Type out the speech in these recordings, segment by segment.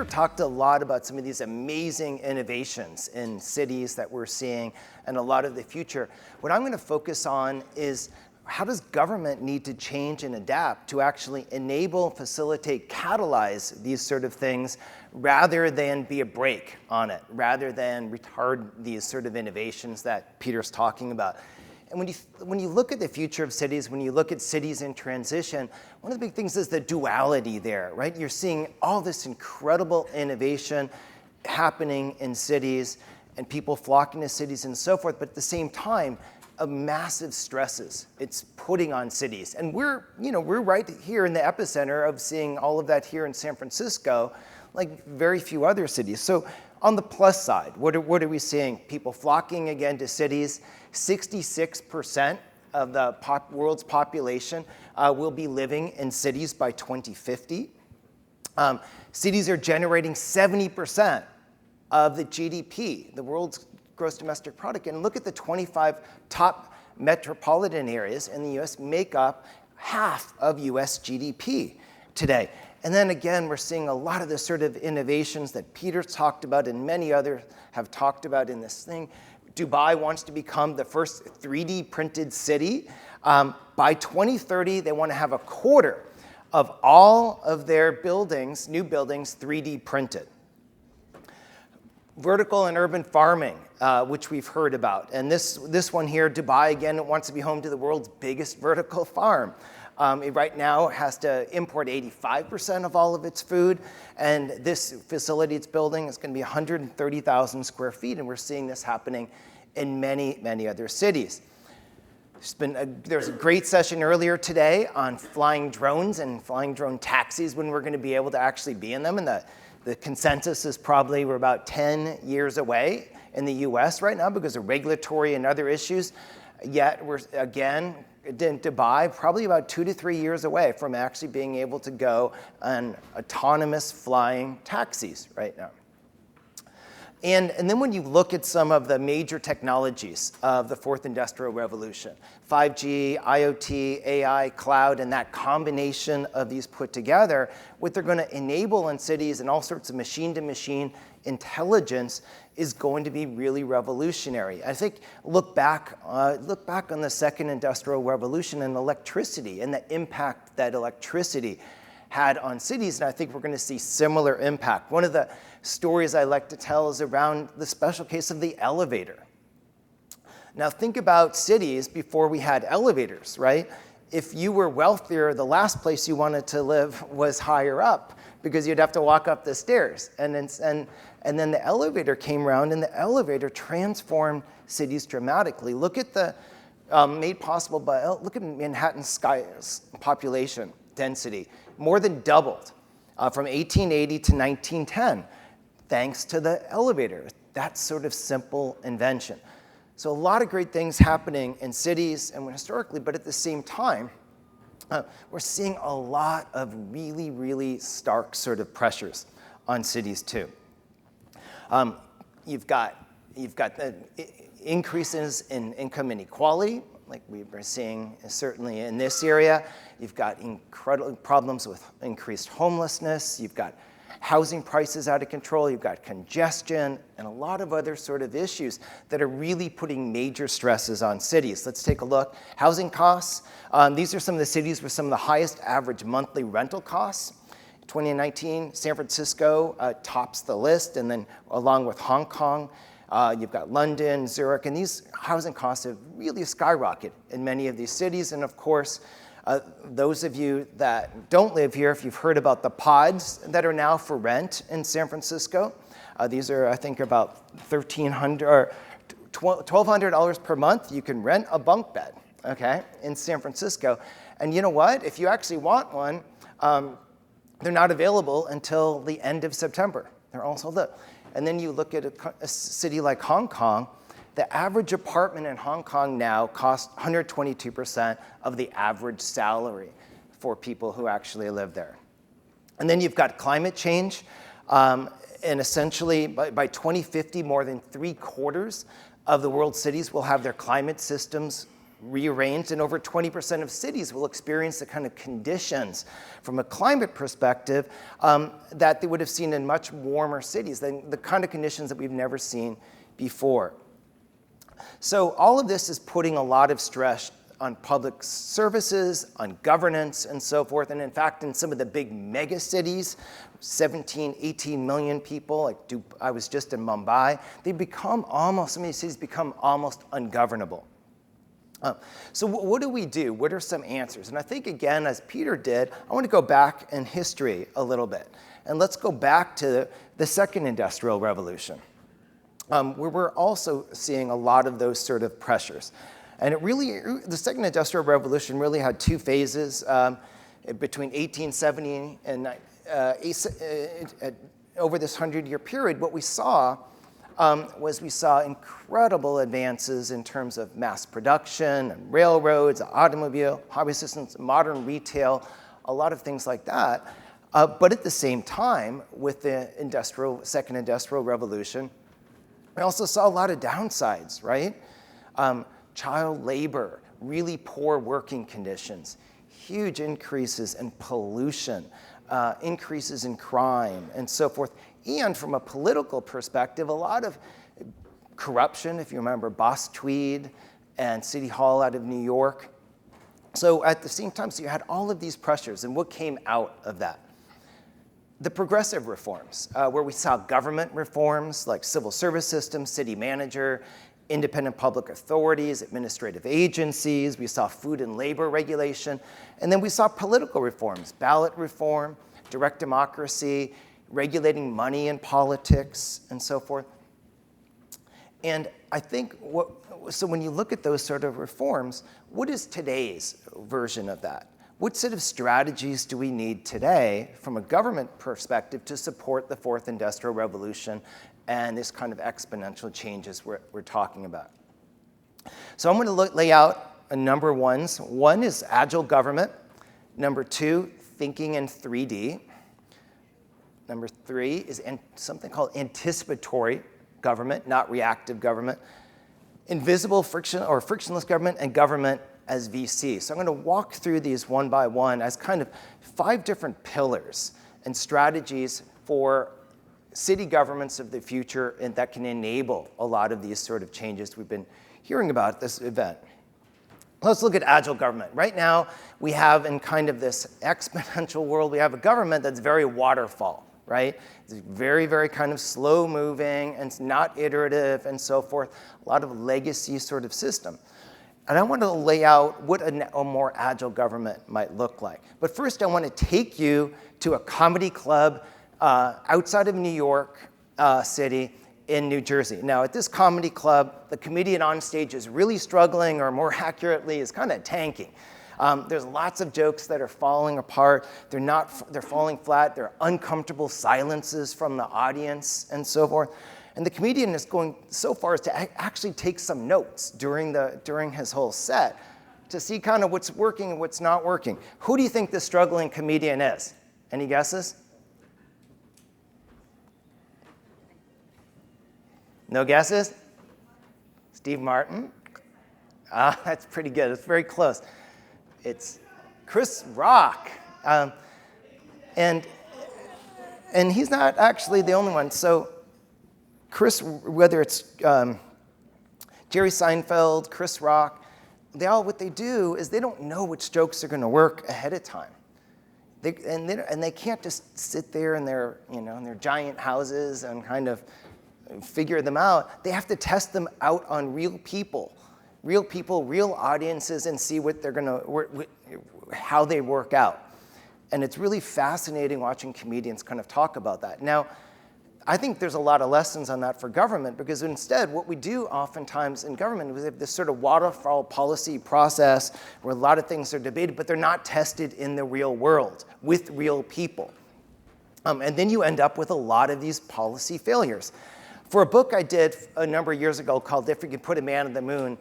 Peter talked a lot about some of these amazing innovations in cities that we're seeing and a lot of the future. What I'm going to focus on is how does government need to change and adapt to actually enable, facilitate, catalyze these sort of things rather than be a brake on it, rather than retard these sort of innovations that Peter's talking about. And when you look at the future of cities, when you look at cities in transition, one of the big things is the duality there, right? You're seeing all this incredible innovation happening in cities and people flocking to cities and so forth, but at the same time, massive stresses it's putting on cities. And we're right here in the epicenter of seeing all of that here in San Francisco, like very few other cities. So on the plus side, what are we seeing? People flocking again to cities. 66% of the world's population will be living in cities by 2050. Cities are generating 70% of the GDP, the world's gross domestic product. And look at the 25 top metropolitan areas in the US make up half of US GDP today. And then again, we're seeing a lot of the sort of innovations that Peter talked about and many others have talked about in this thing. Dubai wants to become the first 3D printed city. By 2030, they want to have a quarter of all of their buildings, new buildings, 3D printed. Vertical and urban farming, which we've heard about. And this one here, Dubai, again, it wants to be home to the world's biggest vertical farm. It right now has to import 85% of all of its food, and this facility it's building is going to be 130,000 square feet, and we're seeing this happening in many, many other cities. There's a great session earlier today on flying drones and flying drone taxis, when we're going to be able to actually be in them, and the consensus is probably we're about 10 years away in the US right now because of regulatory and other issues. Yet we're, again, in Dubai, probably about 2 to 3 years away from actually being able to go on autonomous flying taxis right now. And then when you look at some of the major technologies of the fourth industrial revolution, 5G, IoT, AI, cloud, and that combination of these put together, what they're going to enable in cities and all sorts of machine-to-machine intelligence is going to be really revolutionary. I think look back on the second industrial revolution and electricity and the impact that electricity had on cities, and I think we're going to see similar impact. One of the stories I like to tell is around the special case of the elevator. Now think about cities before we had elevators, right? If you were wealthier, the last place you wanted to live was higher up because you'd have to walk up the stairs. And then the elevator came around, and the elevator transformed cities dramatically. Look at the made possible by, look at Manhattan's population density, more than doubled from 1880 to 1910, thanks to the elevator. That sort of simple invention. So a lot of great things happening in cities and historically, but at the same time, we're seeing a lot of really, really stark sort of pressures on cities too. You've got the increases in income inequality, like we were seeing certainly in this area. You've got incredible problems with increased homelessness. You've got housing prices out of control. You've got congestion and a lot of other sort of issues that are really putting major stresses on cities. Let's take a look. Housing costs. These are some of the cities with some of the highest average monthly rental costs. 2019, San Francisco tops the list, and then along with Hong Kong, you've got London, Zurich, and these housing costs have really skyrocketed in many of these cities. And of course, those of you that don't live here, if you've heard about the pods that are now for rent in San Francisco, these are, I think, about $1,300 or $1,200 per month. You can rent a bunk bed, okay, in San Francisco. And you know what? If you actually want one, they're not available until the end of September. They're all sold out. And then you look at a city like Hong Kong, the average apartment in Hong Kong now costs 122% of the average salary for people who actually live there. And then you've got climate change. And essentially, by 2050, more than 3/4 of the world's cities will have their climate systems rearranged, and over 20% of cities will experience the kind of conditions from a climate perspective that they would have seen in much warmer cities, than the kind of conditions that we've never seen before. So all of this is putting a lot of stress on public services, on governance, and so forth. And in fact, in some of the big mega cities, 17, 18 million people, like I was just in Mumbai, some of these cities become almost ungovernable. So what do we do? What are some answers? And I think, again, as Peter did, I want to go back in history a little bit. And let's go back to the second industrial revolution, where we're also seeing a lot of those sort of pressures. And the second industrial revolution really had two phases between 1870 and over this 100-year period. What we saw was incredible advances in terms of mass production and railroads, automobile, highway systems, modern retail, a lot of things like that. But at the same time, with the second industrial revolution, we also saw a lot of downsides, right? Child labor, really poor working conditions, huge increases in pollution, increases in crime, and so forth. And from a political perspective, a lot of corruption, if you remember Boss Tweed and City Hall out of New York. So at the same time, so you had all of these pressures, and what came out of that? The progressive reforms, where we saw government reforms like civil service system, city manager, independent public authorities, administrative agencies. We saw food and labor regulation. And then we saw political reforms, ballot reform, direct democracy, regulating money in politics, and so forth. And I think, so when you look at those sort of reforms, what is today's version of that? What sort of strategies do we need today from a government perspective to support the fourth industrial revolution and this kind of exponential changes we're talking about? So I'm going to lay out a number of ones. One is agile government. Number two, thinking in 3D. Number three is something called anticipatory government, not reactive government. Invisible frictionless government, and government as VC. So I'm going to walk through these one by one as kind of 5 different pillars and strategies for city governments of the future, and that can enable a lot of these sort of changes we've been hearing about at this event. Let's look at agile government. Right now, we have in kind of this exponential world, we have a government that's very waterfall, right? It's very, very kind of slow moving and it's not iterative and so forth. A lot of legacy sort of system. And I want to lay out what a more agile government might look like. But first, I want to take you to a comedy club outside of New York City in New Jersey. Now, at this comedy club, the comedian on stage is really struggling, or more accurately, is kind of tanking. There's lots of jokes that are falling apart. They're falling flat. There are uncomfortable silences from the audience and so forth. And the comedian is going so far as to actually take some notes during his whole set to see kind of what's working and what's not working. Who do you think the struggling comedian is? Any guesses? No guesses? Steve Martin? That's pretty good. It's very close. It's Chris Rock. And he's not actually the only one. So Chris, whether it's Jerry Seinfeld, Chris Rock, what they do is they don't know which jokes are going to work ahead of time. They can't just sit there in their giant houses and kind of figure them out. They have to test them out on real people, real audiences, and see what they're how they work out. And it's really fascinating watching comedians kind of talk about that. Now, I think there's a lot of lessons on that for government, because instead what we do oftentimes in government is we have this sort of waterfall policy process where a lot of things are debated, but they're not tested in the real world with real people. And then you end up with a lot of these policy failures. For a book I did a number of years ago called If We Could Put a Man on the Moon,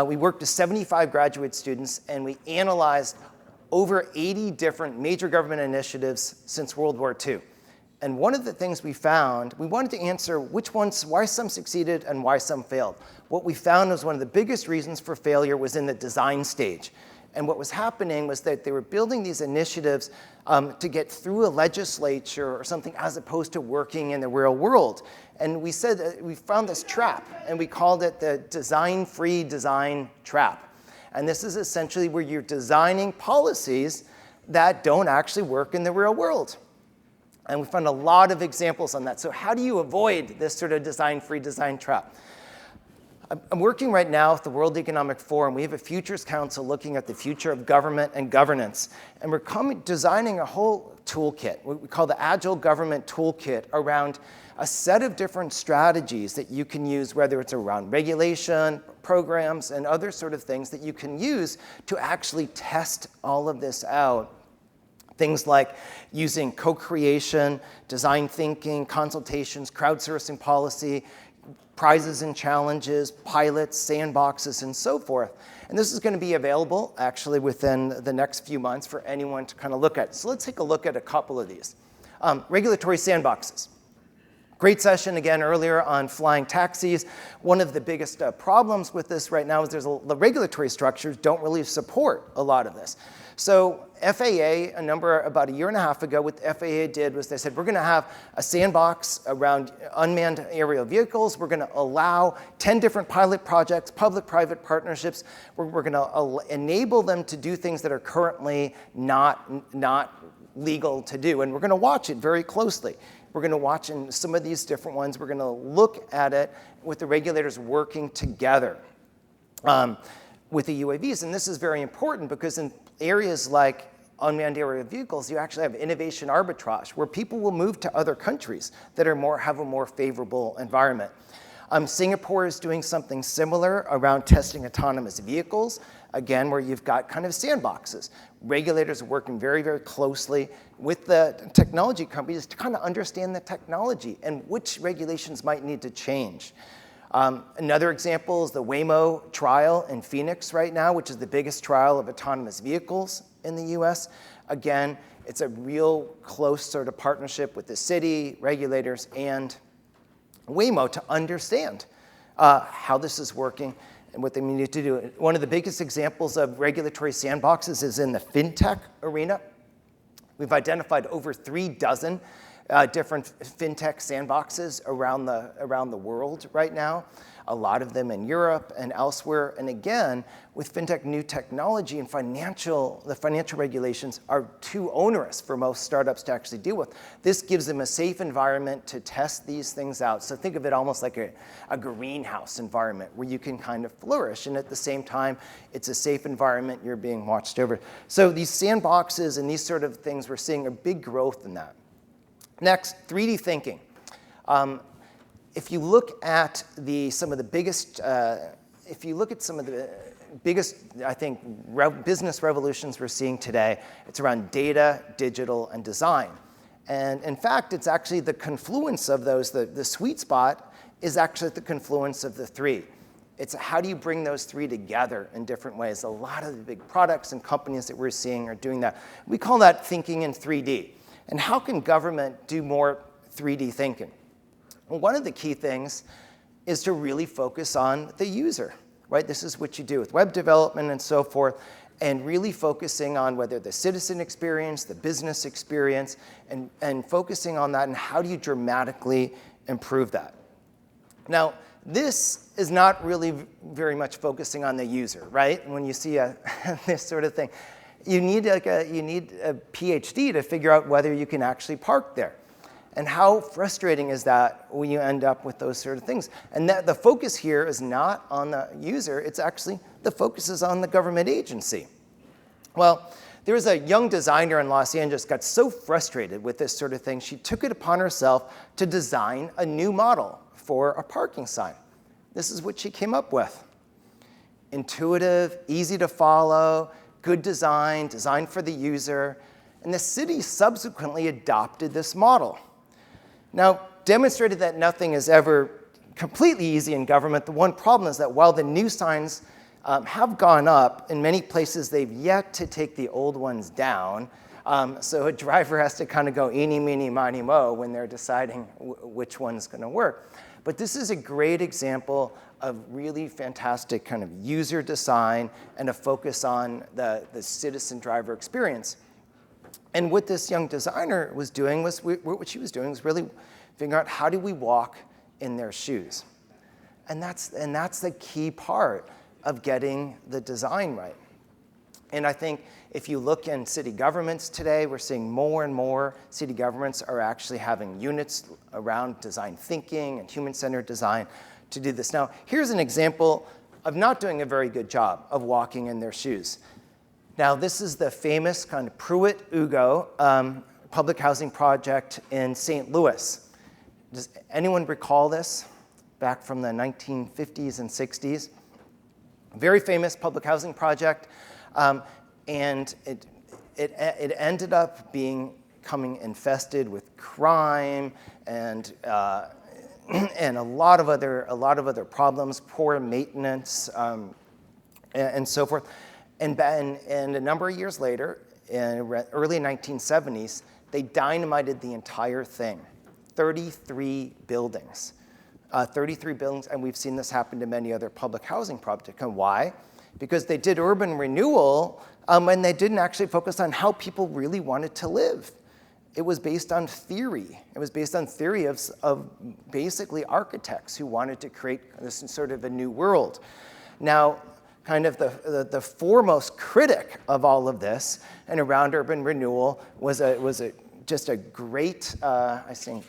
we worked with 75 graduate students, and we analyzed over 80 different major government initiatives since World War II. And one of the things we found, we wanted to answer why some succeeded and why some failed. What we found was one of the biggest reasons for failure was in the design stage. And what was happening was that they were building these initiatives to get through a legislature or something as opposed to working in the real world. And we said that we found this trap, and we called it the design-free design trap. And this is essentially where you're designing policies that don't actually work in the real world. And we found a lot of examples on that. So how do you avoid this sort of design-free design trap? I'm working right now with the World Economic Forum. We have a Futures Council looking at the future of government and governance. And we're designing a whole toolkit, what we call the Agile Government Toolkit, around a set of different strategies that you can use, whether it's around regulation, programs, and other sort of things that you can use to actually test all of this out. Things like using co-creation, design thinking, consultations, crowdsourcing policy, prizes and challenges, pilots, sandboxes, and so forth. And this is going to be available actually within the next few months for anyone to kind of look at. So let's take a look at a couple of these. Regulatory sandboxes. Great session again earlier on flying taxis. One of the biggest problems with this right now is the regulatory structures don't really support a lot of this. So FAA, about a year and a half ago, what the FAA did was they said, we're going to have a sandbox around unmanned aerial vehicles. We're going to allow 10 different pilot projects, public-private partnerships. We're going to enable them to do things that are currently not legal to do. And we're going to watch it very closely. We're going to watch in some of these different ones. We're going to look at it with the regulators working together with the UAVs. And this is very important because in areas like unmanned aerial vehicles, you actually have innovation arbitrage, where people will move to other countries that have a more favorable environment. Singapore is doing something similar around testing autonomous vehicles, again, where you've got kind of sandboxes. Regulators are working very, very closely with the technology companies to kind of understand the technology and which regulations might need to change. Another example is the Waymo trial in Phoenix right now, which is the biggest trial of autonomous vehicles in the US. Again, it's a real close sort of partnership with the city, regulators, and Waymo to understand how this is working and what they need to do. One of the biggest examples of regulatory sandboxes is in the fintech arena. We've identified over 36 different fintech sandboxes around the world right now, a lot of them in Europe and elsewhere. And again, with fintech new technology and the financial regulations are too onerous for most startups to actually deal with. This gives them a safe environment to test these things out. So think of it almost like a greenhouse environment where you can kind of flourish. And at the same time, it's a safe environment, you're being watched over. So these sandboxes and these sort of things, we're seeing a big growth in that. Next, 3D thinking. If you look at some of the biggest, I think, business revolutions we're seeing today, it's around data, digital, and design. And in fact, it's actually the confluence of those, the sweet spot is actually at the confluence of the three. It's how do you bring those three together in different ways. A lot of the big products and companies that we're seeing are doing that. We call that thinking in 3D. And how can government do more 3D thinking? Well, one of the key things is to really focus on the user, right? This is what you do with web development and so forth, and really focusing on whether the citizen experience, the business experience, and focusing on that and how do you dramatically improve that. Now, this is not really very much focusing on the user, right? When you see this sort of thing. You need a PhD to figure out whether you can actually park there. And how frustrating is that when you end up with those sort of things? And that the focus here is not on the user, it's actually the focus is on the government agency. Well, there was a young designer in Los Angeles got so frustrated with this sort of thing, she took it upon herself to design a new model for a parking sign. This is what she came up with. Intuitive, easy to follow, good design, designed for the user, and the city subsequently adopted this model. Now, demonstrated that nothing is ever completely easy in government, the one problem is that while the new signs have gone up, in many places they've yet to take the old ones down, So a driver has to kind of go eeny, meeny, miny, mo when they're deciding which one's going to work. But this is a great example of really fantastic kind of user design and a focus on the citizen driver experience. And what this young designer was doing was, what she was doing was really figuring out how do we walk in their shoes. And that's the key part of getting the design right. And I think if you look in city governments today, we're seeing more and more city governments are actually having units around design thinking and human-centered design to do this. Now, here's an example of not doing a very good job of walking in their shoes. Now, this is the famous kind of Pruitt-Ugo public housing project in St. Louis. Does anyone recall this back from the 1950s and 60s? Very famous public housing project. And it ended up becoming infested with crime and a lot of other problems, poor maintenance, and so forth. And a number of years later, in early 1970s, they dynamited the entire thing. 33 buildings. 33 buildings, and we've seen this happen to many other public housing projects. And why? Because they did urban renewal and they didn't actually focus on how people really wanted to live. It was based on theory. It was based on theory of basically architects who wanted to create this sort of a new world. Now, kind of the foremost critic of all of this and around urban renewal was just a great, I think,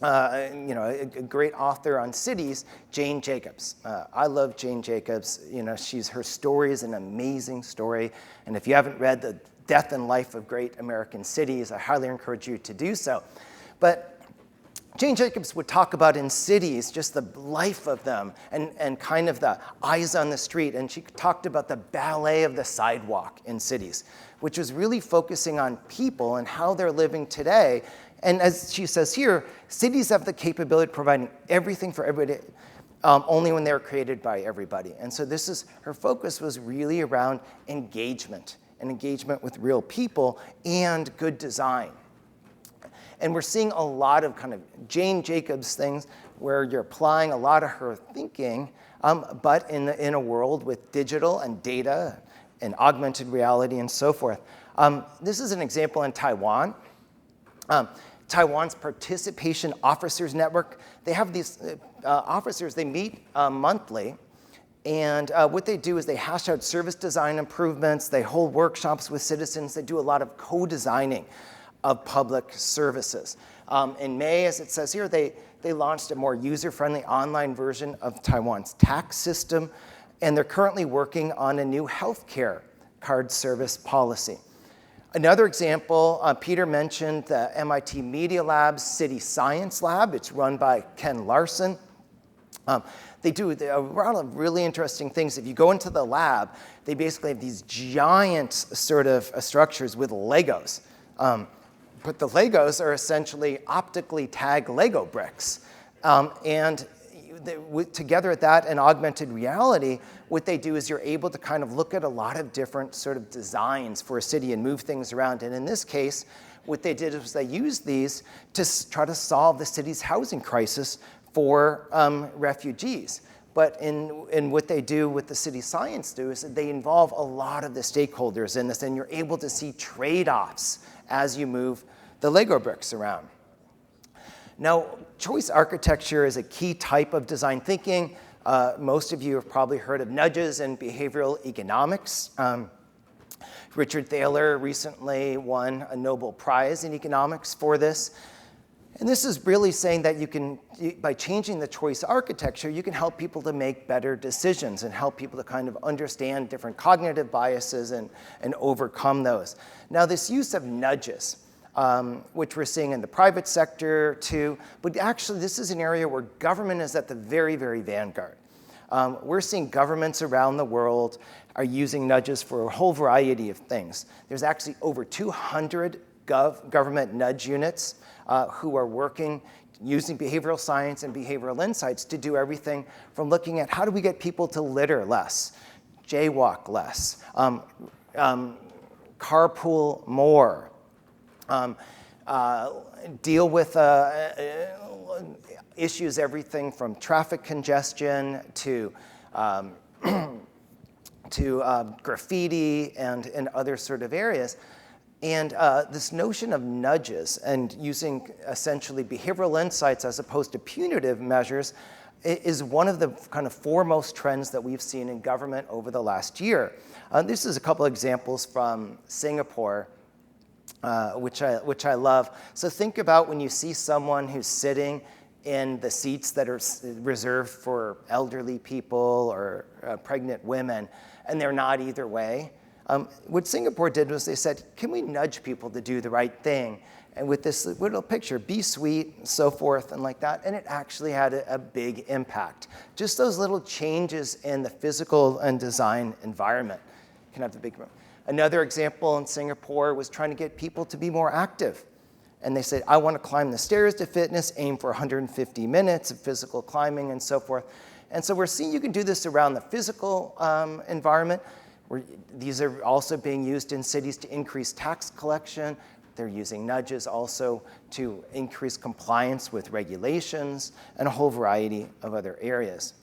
a great author on cities, Jane Jacobs. I love Jane Jacobs. Her story is an amazing story. And if you haven't read The Death and Life of Great American Cities, I highly encourage you to do so. But Jane Jacobs would talk about in cities just the life of them and kind of the eyes on the street. And she talked about the ballet of the sidewalk in cities, which was really focusing on people and how they're living today. And as she says here, cities have the capability of providing everything for everybody, only when they're created by everybody. And so her focus was really around engagement, and engagement with real people and good design. And we're seeing a lot of kind of Jane Jacobs things where you're applying a lot of her thinking, but in a world with digital and data and augmented reality and so forth. This is an example in Taiwan. Taiwan's Participation Officers Network, they have these officers, they meet monthly, and what they do is they hash out service design improvements, they hold workshops with citizens, they do a lot of co-designing of public services. In May, as it says here, they launched a more user-friendly online version of Taiwan's tax system, and they're currently working on a new healthcare card service policy. Another example, Peter mentioned the MIT Media Lab's City Science Lab. It's run by Ken Larson. They do a lot of really interesting things. If you go into the lab, they basically have these giant sort of structures with Legos. But the Legos are essentially optically tagged Lego bricks. And together with that and augmented reality, what they do is you're able to kind of look at a lot of different sort of designs for a city and move things around. And in this case, what they did was they used these to try to solve the city's housing crisis for refugees. But in what they do with the City Science do is that they involve a lot of the stakeholders in this, and you're able to see trade-offs as you move the Lego bricks around. Now, choice architecture is a key type of design thinking. Most of you have probably heard of nudges and behavioral economics. Richard Thaler recently won a Nobel Prize in economics for this. And this is really saying that by changing the choice architecture, you can help people to make better decisions and help people to kind of understand different cognitive biases and overcome those. Now, this use of nudges, which we're seeing in the private sector too, but actually this is an area where government is at the very, very vanguard. We're seeing governments around the world are using nudges for a whole variety of things. There's actually over 200 government nudge units who are working using behavioral science and behavioral insights to do everything from looking at how do carpool more, deal with issues everything from traffic congestion to graffiti and other sort of areas. And this notion of nudges and using essentially behavioral insights as opposed to punitive measures is one of the kind of foremost trends that we've seen in government over the last year. This is a couple examples from Singapore, which I love. So think about when you see someone who's sitting in the seats that are reserved for elderly people or pregnant women, and they're not either way. What Singapore did was they said, can we nudge people to do the right thing? And with this little picture, be sweet, and so forth, and like that. And it actually had a big impact. Just those little changes in the physical and design environment can have the big impact. Another example in Singapore was trying to get people to be more active. And they said, I want to climb the stairs to fitness, aim for 150 minutes of physical climbing, and so forth. And so we're seeing you can do this around the physical environment. These are also being used in cities to increase tax collection. They're using nudges also to increase compliance with regulations and a whole variety of other areas.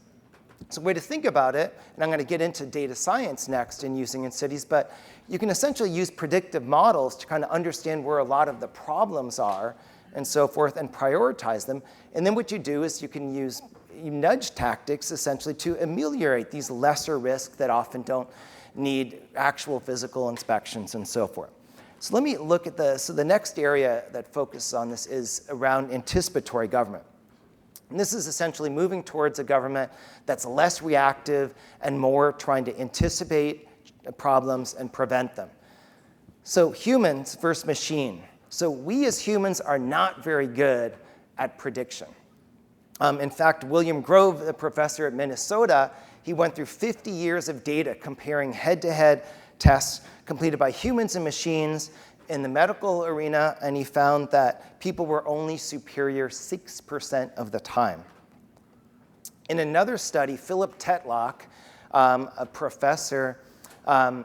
So a way to think about it, and I'm going to get into data science next and using in cities, but you can essentially use predictive models to kind of understand where a lot of the problems are and so forth and prioritize them. And then what you do is you can use nudge tactics essentially to ameliorate these lesser risks that often don't need actual physical inspections and so forth. So let me look at the next area that focuses on this is around anticipatory government. And this is essentially moving towards a government that's less reactive and more trying to anticipate problems and prevent them. So humans versus machine. So we as humans are not very good at prediction. In fact, William Grove, the professor at Minnesota, he went through 50 years of data comparing head-to-head tests completed by humans and machines in the medical arena, and he found that people were only superior 6% of the time. In another study, Philip Tetlock, a professor, a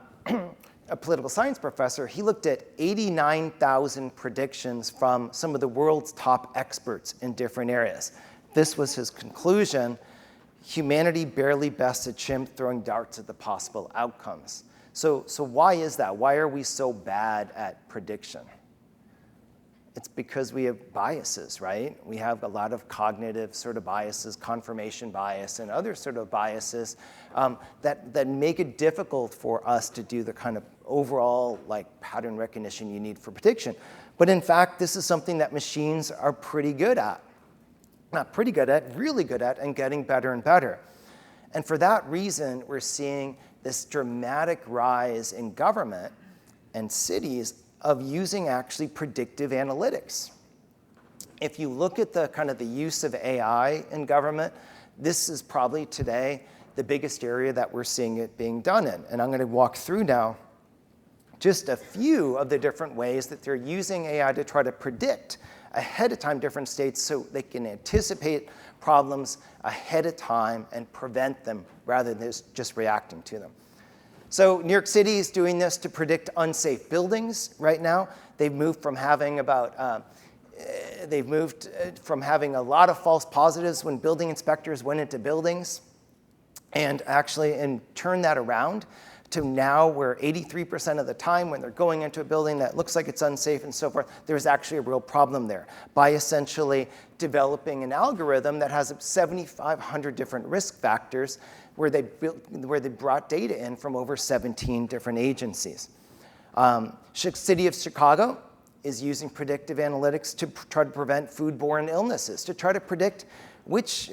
political science professor, he looked at 89,000 predictions from some of the world's top experts in different areas. This was his conclusion: humanity barely bests a chimp throwing darts at the possible outcomes. So why is that? Why are we so bad at prediction? It's because we have biases, right? We have a lot of cognitive sort of biases, confirmation bias, and other sort of biases that make it difficult for us to do the kind of overall like pattern recognition you need for prediction. But in fact, this is something that machines are pretty good at. Not pretty good at, really good at, and getting better and better. And for that reason, we're seeing this dramatic rise in government and cities of using actually predictive analytics. If you look at the kind of the use of AI in government, this is probably today the biggest area that we're seeing it being done in. And I'm going to walk through now just a few of the different ways that they're using AI to try to predict ahead of time different states so they can anticipate problems ahead of time and prevent them rather than just reacting to them. So New York City is doing this to predict unsafe buildings right now. They've moved from having a lot of false positives when building inspectors went into buildings and turned that around to now where 83% of the time when they're going into a building that looks like it's unsafe and so forth, there's actually a real problem there by essentially developing an algorithm that has 7,500 different risk factors where they brought data in from over 17 different agencies. City of Chicago is using predictive analytics to try to prevent foodborne illnesses, to try to predict which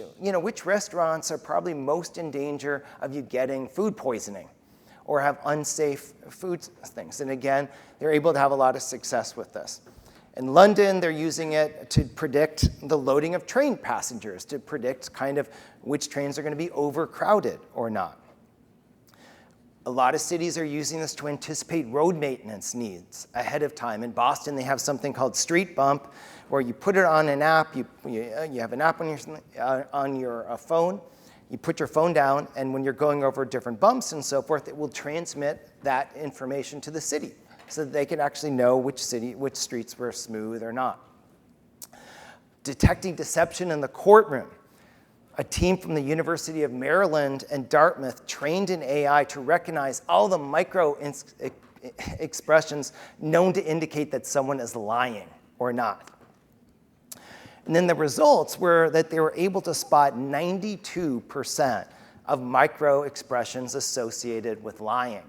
restaurants are probably most in danger of you getting food poisoning or have unsafe food things. And again, they're able to have a lot of success with this. In London, they're using it to predict the loading of train passengers, to predict kind of which trains are going to be overcrowded or not. A lot of cities are using this to anticipate road maintenance needs ahead of time. In Boston, they have something called Street Bump, where you put it on an app. You have an app on your phone. You put your phone down, and when you're going over different bumps and so forth, it will transmit that information to the city. so that they can actually know which streets were smooth or not. Detecting deception in the courtroom. A team from the University of Maryland and Dartmouth trained in AI to recognize all the micro expressions known to indicate that someone is lying or not. And then the results were that they were able to spot 92% of micro expressions associated with lying.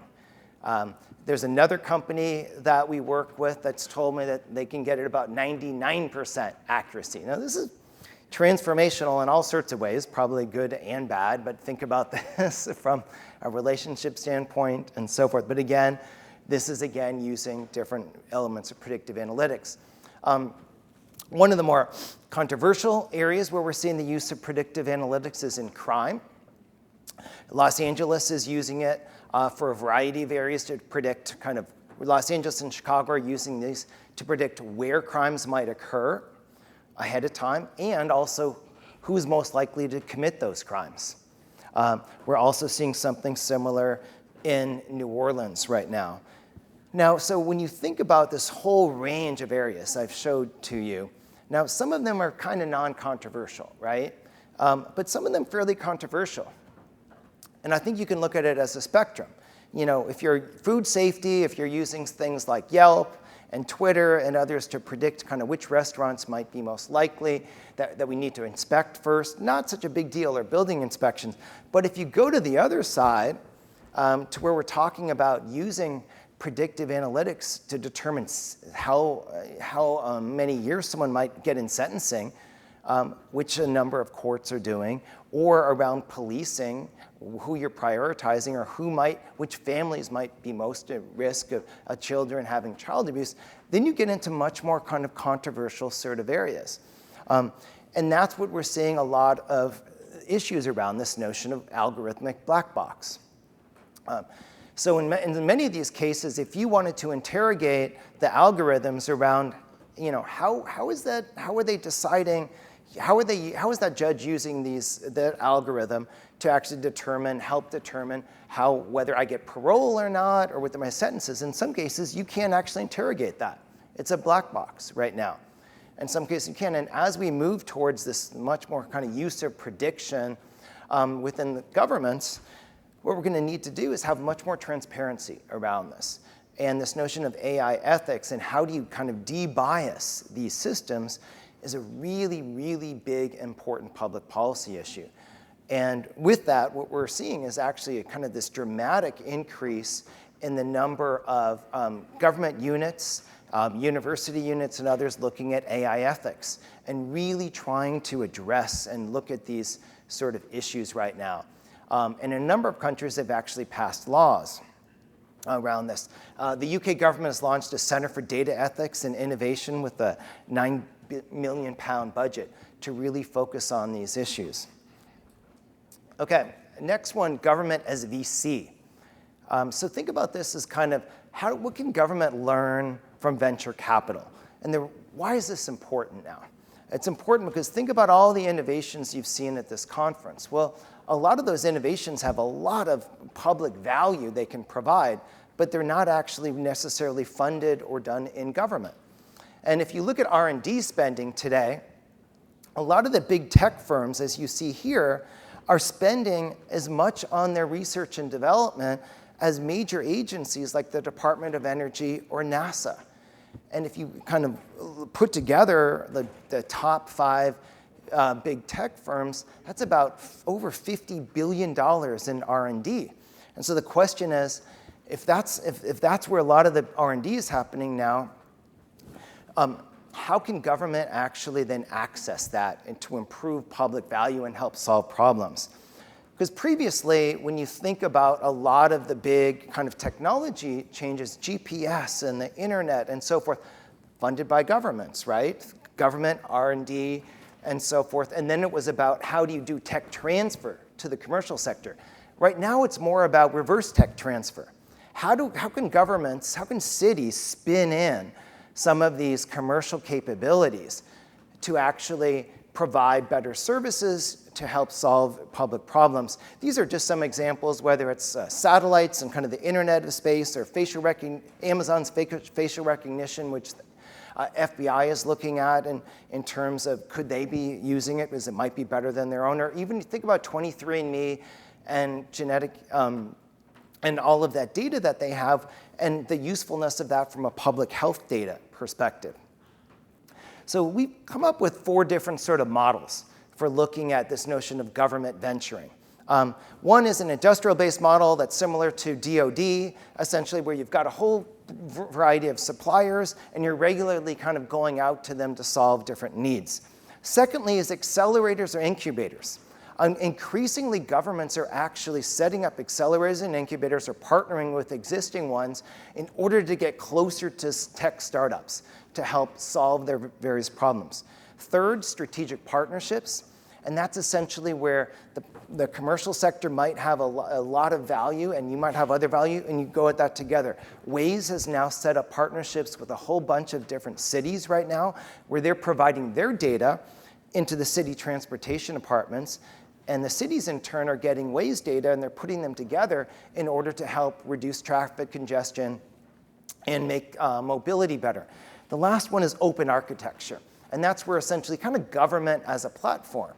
There's another company that we work with that's told me that they can get it about 99% accuracy. Now, this is transformational in all sorts of ways, probably good and bad, but think about this from a relationship standpoint and so forth. But again, this is again using different elements of predictive analytics. One of the more controversial areas where we're seeing the use of predictive analytics is in crime. Los Angeles is using it for a variety of areas to predict Los Angeles and Chicago are using these to predict where crimes might occur ahead of time and also who's most likely to commit those crimes. We're also seeing something similar in New Orleans right now. Now, so when you think about this whole range of areas I've showed to you, now some of them are kind of non-controversial, right? But some of them fairly controversial. And I think you can look at it as a spectrum. You know, if you're food safety, if you're using things like Yelp and Twitter and others to predict kind of which restaurants might be most likely that we need to inspect first, not such a big deal, or building inspections. But if you go to the other side, to where we're talking about using predictive analytics to determine how many years someone might get in sentencing, which a number of courts are doing, or around policing, who you're prioritizing, or which families might be most at risk of children having child abuse, then you get into much more kind of controversial sort of areas. And that's what we're seeing a lot of issues around, this notion of algorithmic black box. So in many of these cases, if you wanted to interrogate the algorithms around, you know, how is that judge using that algorithm to actually help determine whether I get parole or not, or whether my sentences. In some cases, you can't actually interrogate that. It's a black box right now. In some cases, you can. And as we move towards this much more kind of use of prediction within the governments, what we're going to need to do is have much more transparency around this. And this notion of AI ethics and how do you kind of de-bias these systems is a really, really big, important public policy issue. And with that, what we're seeing is actually a kind of this dramatic increase in the number of government units, university units, and others looking at AI ethics and really trying to address and look at these sort of issues right now. And in a number of countries, they've actually passed laws around this. The UK government has launched a Center for Data Ethics and Innovation with a £9 million budget to really focus on these issues. Okay, next one, government as VC. So think about this as kind of what can government learn from venture capital? And why is this important now? It's important because think about all the innovations you've seen at this conference. Well, a lot of those innovations have a lot of public value they can provide, but they're not actually necessarily funded or done in government. And if you look at R&D spending today, a lot of the big tech firms, as you see here, are spending as much on their research and development as major agencies like the Department of Energy or NASA. And if you kind of put together the top 5 big tech firms, that's about over $50 billion in R&D. And so the question is, if that's where a lot of the R&D is happening now, how can government actually then access that and to improve public value and help solve problems? Because previously, when you think about a lot of the big kind of technology changes, GPS and the internet and so forth, funded by governments, right? Government, R&D, and so forth. And then it was about how do you do tech transfer to the commercial sector. Right now, it's more about reverse tech transfer. How can cities spin in some of these commercial capabilities to actually provide better services to help solve public problems. These are just some examples, whether it's satellites and kind of the internet of space, or Amazon's facial recognition, which FBI is looking at in terms of could they be using it because it might be better than their own. Or even think about 23andMe and genetic and all of that data that they have and the usefulness of that from a public health data perspective. So we've come up with 4 different sort of models for looking at this notion of government venturing. One is an industrial-based model that's similar to DoD, essentially where you've got a whole variety of suppliers and you're regularly kind of going out to them to solve different needs. Secondly is accelerators or incubators. Increasingly, governments are actually setting up accelerators and incubators or partnering with existing ones in order to get closer to tech startups to help solve their various problems. Third, strategic partnerships. And that's essentially where the commercial sector might have a lot of value and you might have other value and you go at that together. Waze has now set up partnerships with a whole bunch of different cities right now where they're providing their data into the city transportation departments, and the cities in turn are getting Waze data and they're putting them together in order to help reduce traffic congestion and make mobility better. The last one is open architecture, and that's where essentially kind of government as a platform.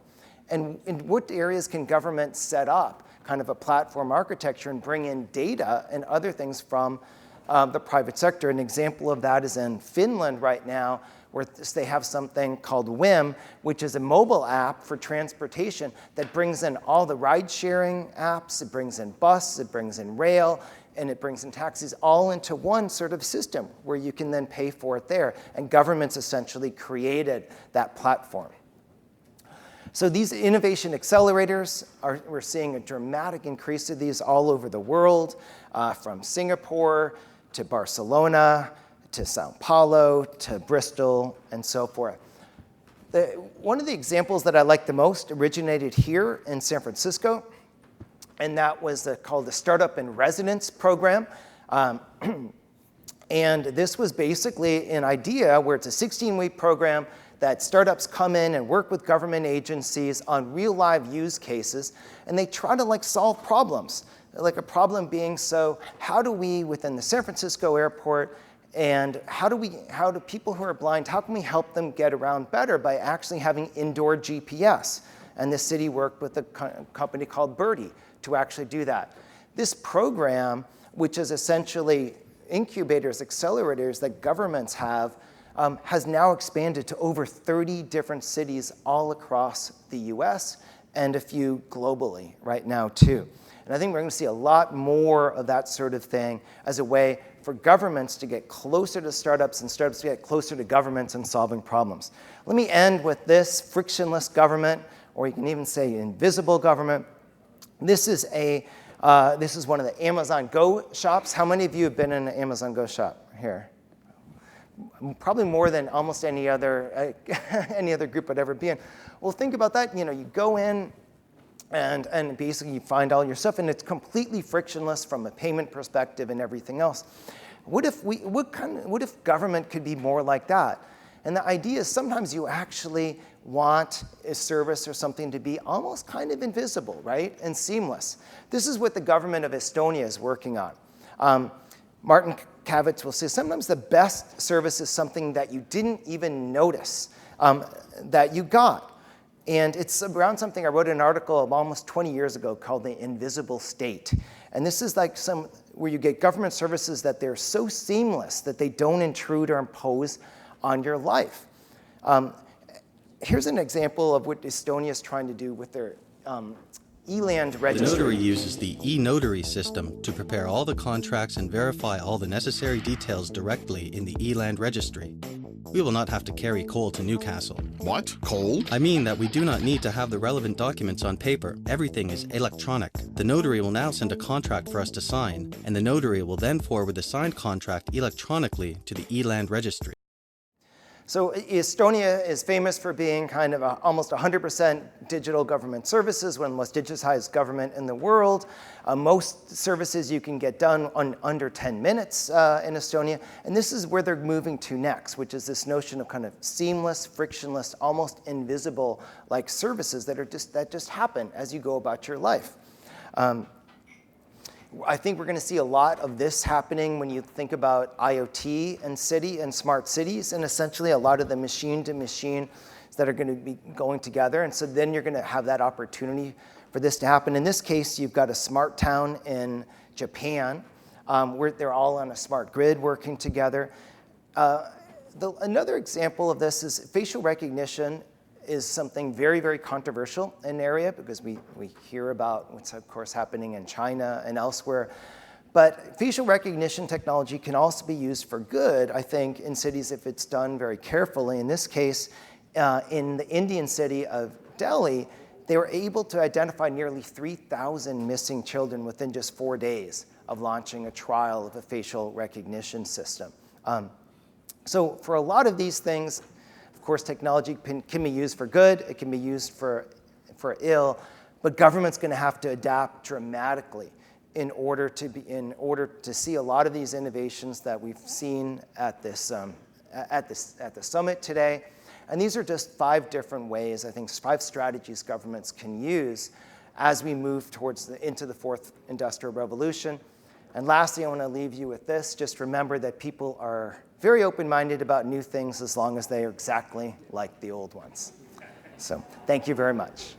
And in what areas can government set up kind of a platform architecture and bring in data and other things from the private sector? An example of that is in Finland right now, where they have something called WIM, which is a mobile app for transportation that brings in all the ride-sharing apps, it brings in bus, it brings in rail, and it brings in taxis all into one sort of system where you can then pay for it there. And governments essentially created that platform. So these innovation accelerators, we're seeing a dramatic increase of these all over the world, from Singapore to Barcelona, to Sao Paulo, to Bristol, and so forth. One of the examples that I like the most originated here in San Francisco, and that was called the Startup in Residence program. And this was basically an idea where it's a 16-week program that startups come in and work with government agencies on real live use cases, and they try to solve problems. Like a problem being, so how do we, within the San Francisco airport, and how do people who are blind, how can we help them get around better by actually having indoor GPS? And the city worked with a company called Birdie to actually do that. This program, which is essentially incubators, accelerators that governments have, has now expanded to over 30 different cities all across the US and a few globally right now too. And I think we're going to see a lot more of that sort of thing as a way for governments to get closer to startups and startups to get closer to governments and solving problems. Let me end with this frictionless government, or you can even say invisible government. This is one of the Amazon Go shops. How many of you have been in an Amazon Go shop here? Probably more than almost any other group I'd ever be in. Well, think about that. You go in and basically you find all your stuff, and it's completely frictionless from a payment perspective and everything else. What if government could be more like that? And the idea is sometimes you actually want a service or something to be almost kind of invisible, right? And seamless. This is what the government of Estonia is working on. Martin Kavitz will say sometimes the best service is something that you didn't even notice that you got. And it's around something I wrote an article of almost 20 years ago called The Invisible State. And this is like where you get government services that they're so seamless that they don't intrude or impose on your life. Here's an example of what Estonia is trying to do with their e-land registry. The notary uses the e-notary system to prepare all the contracts and verify all the necessary details directly in the e-land registry. We will not have to carry coal to Newcastle. What? Coal? I mean that we do not need to have the relevant documents on paper. Everything is electronic. The notary will now send a contract for us to sign, and the notary will then forward the signed contract electronically to the e-land registry. So Estonia is famous for being kind of almost 100% digital government services, one of the most digitized government in the world. Most services you can get done on under 10 minutes in Estonia. And this is where they're moving to next, which is this notion of kind of seamless, frictionless, almost invisible like services that just happen as you go about your life. I think we're going to see a lot of this happening when you think about IoT and city and smart cities, and essentially a lot of the machine-to-machine that are going to be going together. And so then you're going to have that opportunity for this to happen. In this case, you've got a smart town in Japan, where they're all on a smart grid working together. Another example of this is facial recognition is something very, very controversial in an area because we hear about what's, of course, happening in China and elsewhere. But facial recognition technology can also be used for good, I think, in cities if it's done very carefully. In this case, in the Indian city of Delhi, they were able to identify nearly 3,000 missing children within just 4 days of launching a trial of a facial recognition system. So for a lot of these things, of course, technology can be used for good, it can be used for ill, but government's going to have to adapt dramatically in order to see a lot of these innovations that we've seen at the summit today. And these are just 5 different ways, I think, 5 strategies governments can use as we move into the 4th industrial revolution. And lastly, I want to leave you with this. Just remember that people are very open-minded about new things as long as they are exactly like the old ones. So thank you very much.